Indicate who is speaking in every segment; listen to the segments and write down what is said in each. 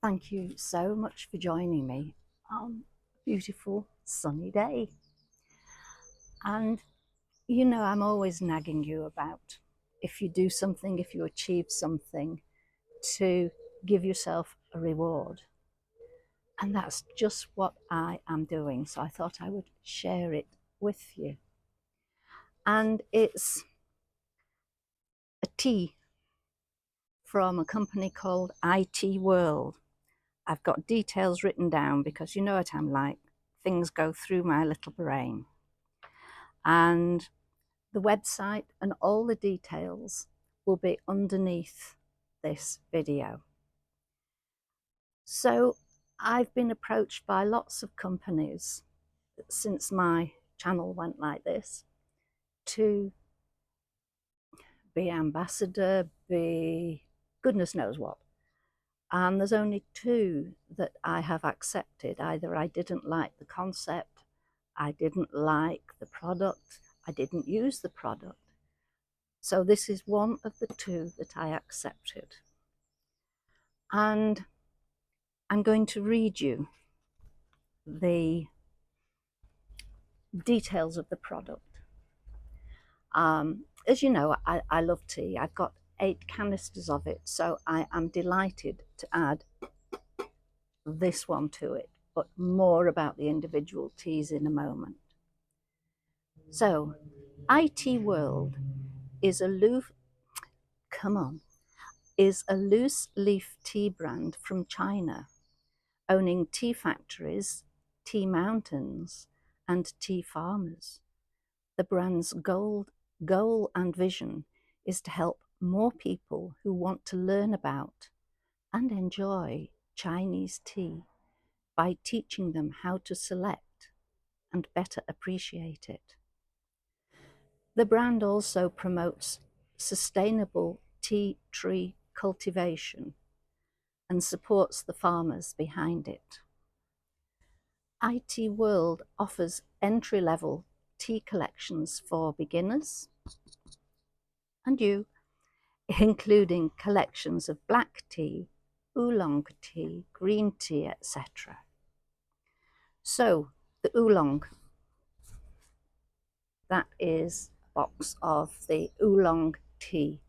Speaker 1: Thank you so much for joining me on a beautiful sunny day. And I'm always nagging you about if you do something, if you achieve something, to give yourself a reward. And that's just what I am doing. So I thought I would share it with you. And it's a tea from a company called IT World. I've got details written down because you know what I'm like. Things go through my little brain. And the website and all the details will be underneath this video. So I've been approached by lots of companies since my channel went like this to be ambassador, be goodness knows what. And there's only two that I have accepted. Either I didn't like the concept, I didn't like the product, I didn't use the product. So this is one of the two that I accepted. And I'm going to read you the details of the product. As you know, I love tea. I've got 8 canisters of it, so I am delighted to add this one to it, but more about the individual teas in a moment. So, IT World is a loose leaf tea brand from China, owning tea factories, tea mountains, and tea farmers. The brand's goal and vision is to help more people who want to learn about and enjoy Chinese tea by teaching them how to select and better appreciate it. The brand also promotes sustainable tea tree cultivation and supports the farmers behind it. IT World offers entry-level tea collections for beginners and you, including collections of black tea, oolong tea, green tea, etc. So, the oolong, that is a box of the oolong tea,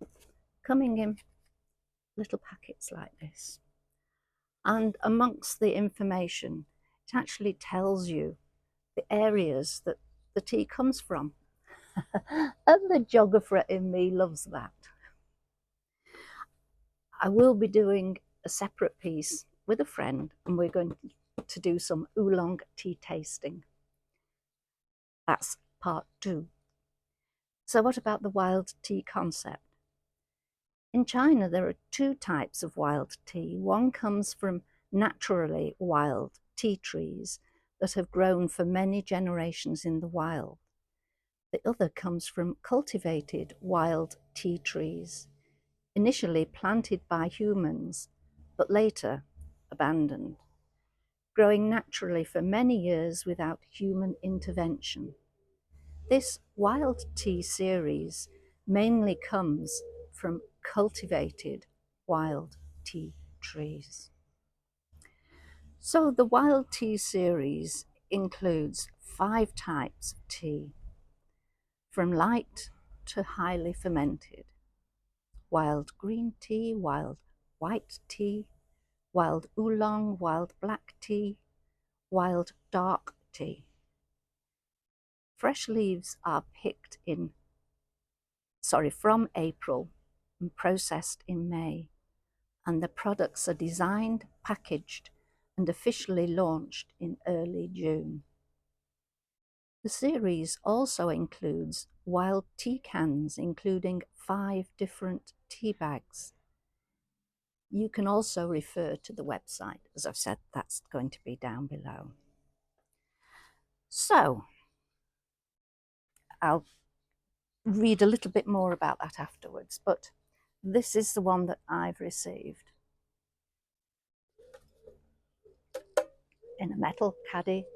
Speaker 1: coming in little packets like this. And amongst the information, it actually tells you the areas that the tea comes from. And the geographer in me loves that. I will be doing a separate piece with a friend, and we're going to do some oolong tea tasting. That's part 2. So what about the wild tea concept? In China, there are 2 types of wild tea. One comes from naturally wild tea trees that have grown for many generations in the wild. The other comes from cultivated wild tea trees, initially planted by humans, but later abandoned, growing naturally for many years without human intervention. This wild tea series mainly comes from cultivated wild tea trees. So the wild tea series includes 5 types of tea, from light to highly fermented: wild green tea, wild white tea, wild oolong, wild black tea, wild dark tea. Fresh leaves are picked from April and processed in May, and the products are designed, packaged, and officially launched in early June. The series also includes wild tea cans, including 5 different tea bags. You can also refer to the website. As I've said, that's going to be down below. So I'll read a little bit more about that afterwards, but this is the one that I've received in a metal caddy.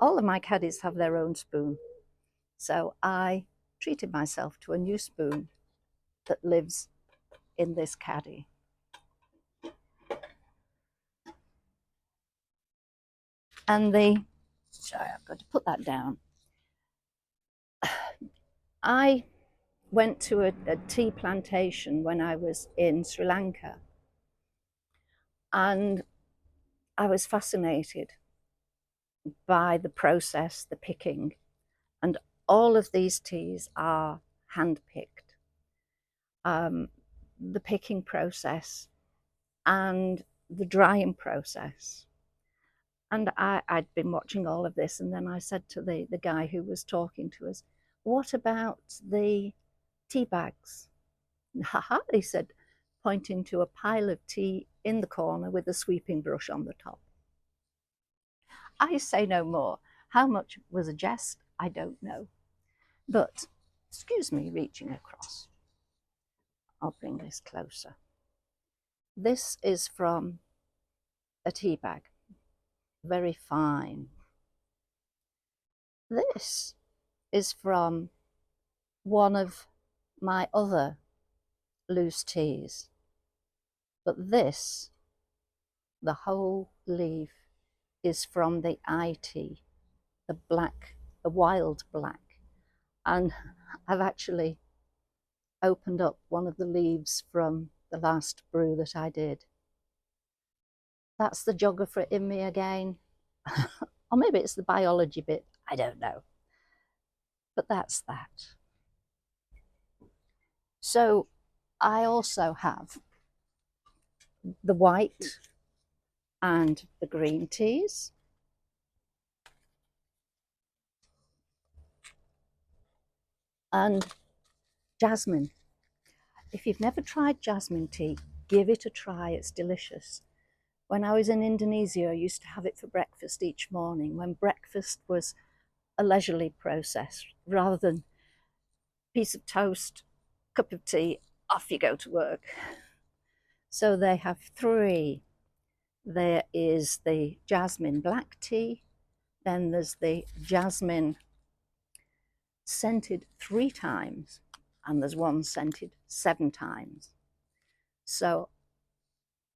Speaker 1: All of my caddies have their own spoon, so I treated myself to a new spoon that lives in this caddy. And sorry, I've got to put that down. I went to a tea plantation when I was in Sri Lanka, and I was fascinated by the process, the picking, and all of these teas are hand-picked. The picking process and the drying process. And I'd been watching all of this, and then I said to the guy who was talking to us, what about the tea bags? Haha, he said, pointing to a pile of tea in the corner with a sweeping brush on the top. I say no more. How much was a jest, I don't know. But, excuse me, reaching across. I'll bring this closer. This is from a tea bag, very fine. This is from one of my other loose teas. But this, the whole leaf, is from the eye tea, the black, the wild black. And I've actually opened up one of the leaves from the last brew that I did. That's the geographer in me again. Or maybe it's the biology bit, I don't know. But that's that. So I also have the white and the green teas. And jasmine. If you've never tried jasmine tea, give it a try, it's delicious. When I was in Indonesia, I used to have it for breakfast each morning, when breakfast was a leisurely process rather than piece of toast, cup of tea, off you go to work. So they have three. There is the jasmine black tea, then there's the jasmine scented 3 times, and there's one scented 7 times. So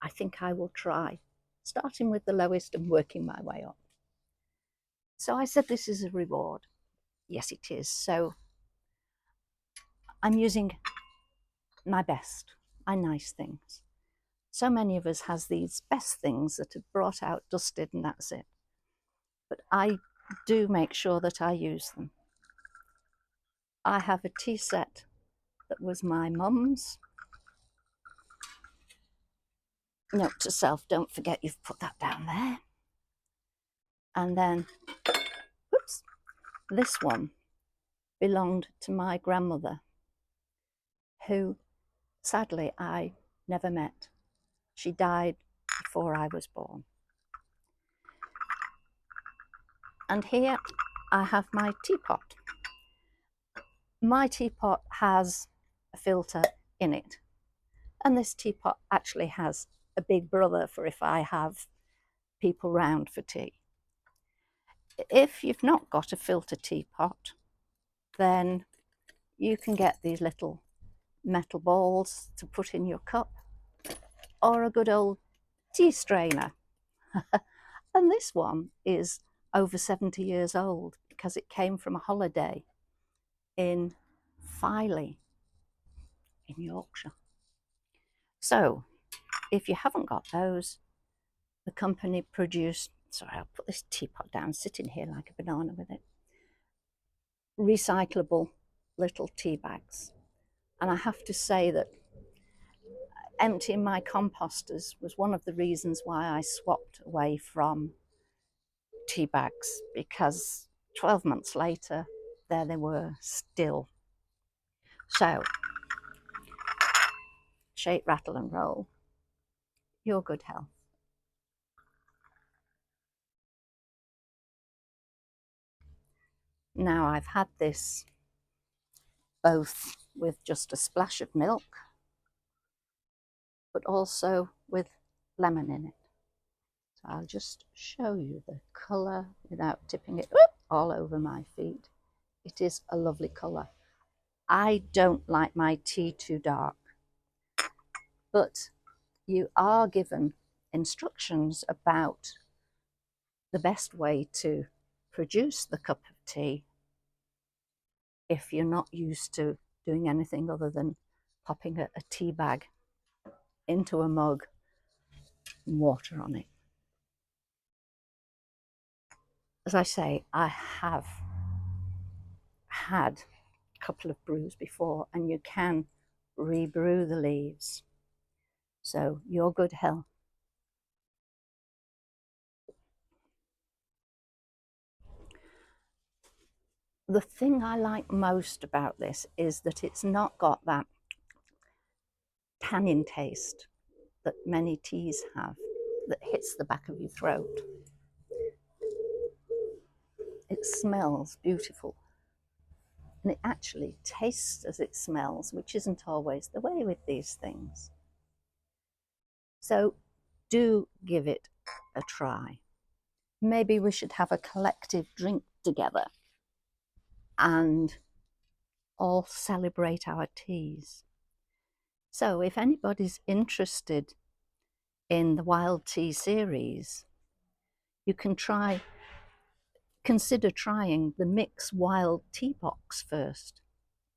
Speaker 1: I think I will try, starting with the lowest and working my way up. So I said this is a reward. Yes, it is. So I'm using my best, my nice things. So many of us has these best things that are brought out, dusted, and that's it. But I do make sure that I use them. I have a tea set that was my mum's. Note to self, don't forget you've put that down there. And then, oops, this one belonged to my grandmother, who sadly I never met. She died before I was born. And here I have my teapot. My teapot has a filter in it. And this teapot actually has a big brother for if I have people round for tea. If you've not got a filter teapot, then you can get these little metal balls to put in your cup, or a good old tea strainer. And this one is over 70 years old because it came from a holiday in Filey in Yorkshire. So if you haven't got those, the company produced, sorry, I'll put this teapot down, sitting here like a banana with it, recyclable little tea bags. And I have to say that emptying my composters was one of the reasons why I swapped away from tea bags, because 12 months later, there they were still. So, shake, rattle and roll. Your good health. Now I've had this both with just a splash of milk, but also with lemon in it. So I'll just show you the colour without tipping it all over my feet. It is a lovely colour. I don't like my tea too dark, but you are given instructions about the best way to produce the cup of tea, if you're not used to doing anything other than popping a tea bag into a mug and water on it. As I say, I have had a couple of brews before, and you can rebrew the leaves. So your good health. The thing I like most about this is that it's not got that tannin taste that many teas have that hits the back of your throat. It smells beautiful, and it actually tastes as it smells, which isn't always the way with these things. So do give it a try. Maybe we should have a collective drink together and all celebrate our teas. So if anybody's interested in the Wild Tea series, you can consider trying the Mix Wild Tea Box first.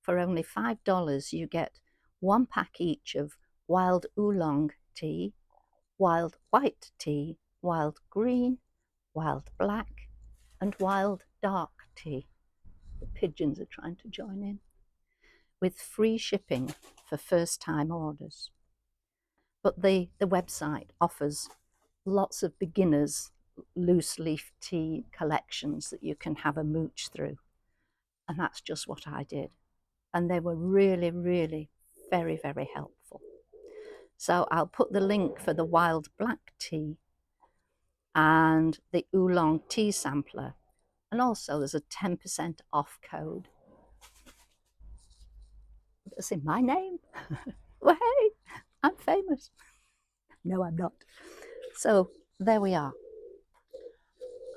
Speaker 1: For only $5, you get 1 pack each of wild oolong tea, wild white tea, wild green, wild black, and wild dark tea. The pigeons are trying to join in. With free shipping for first-time orders. But the website offers lots of beginners loose leaf tea collections that you can have a mooch through. And that's just what I did. And they were really, really very, very helpful. So I'll put the link for the wild black tea and the oolong tea sampler. And also there's a 10% off code. It's in my name. Well, hey, I'm famous. No, I'm not. So there we are.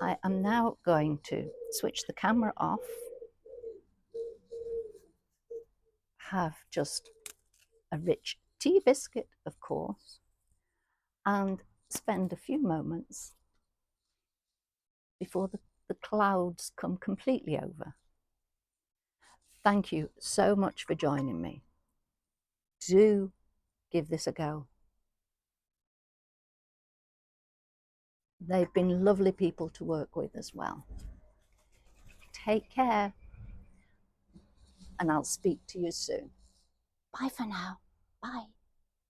Speaker 1: I am now going to switch the camera off, have just a rich tea biscuit, of course, and spend a few moments before the clouds come completely over. Thank you so much for joining me. Do give this a go. They've been lovely people to work with as well. Take care, and I'll speak to you soon. Bye for now. Bye.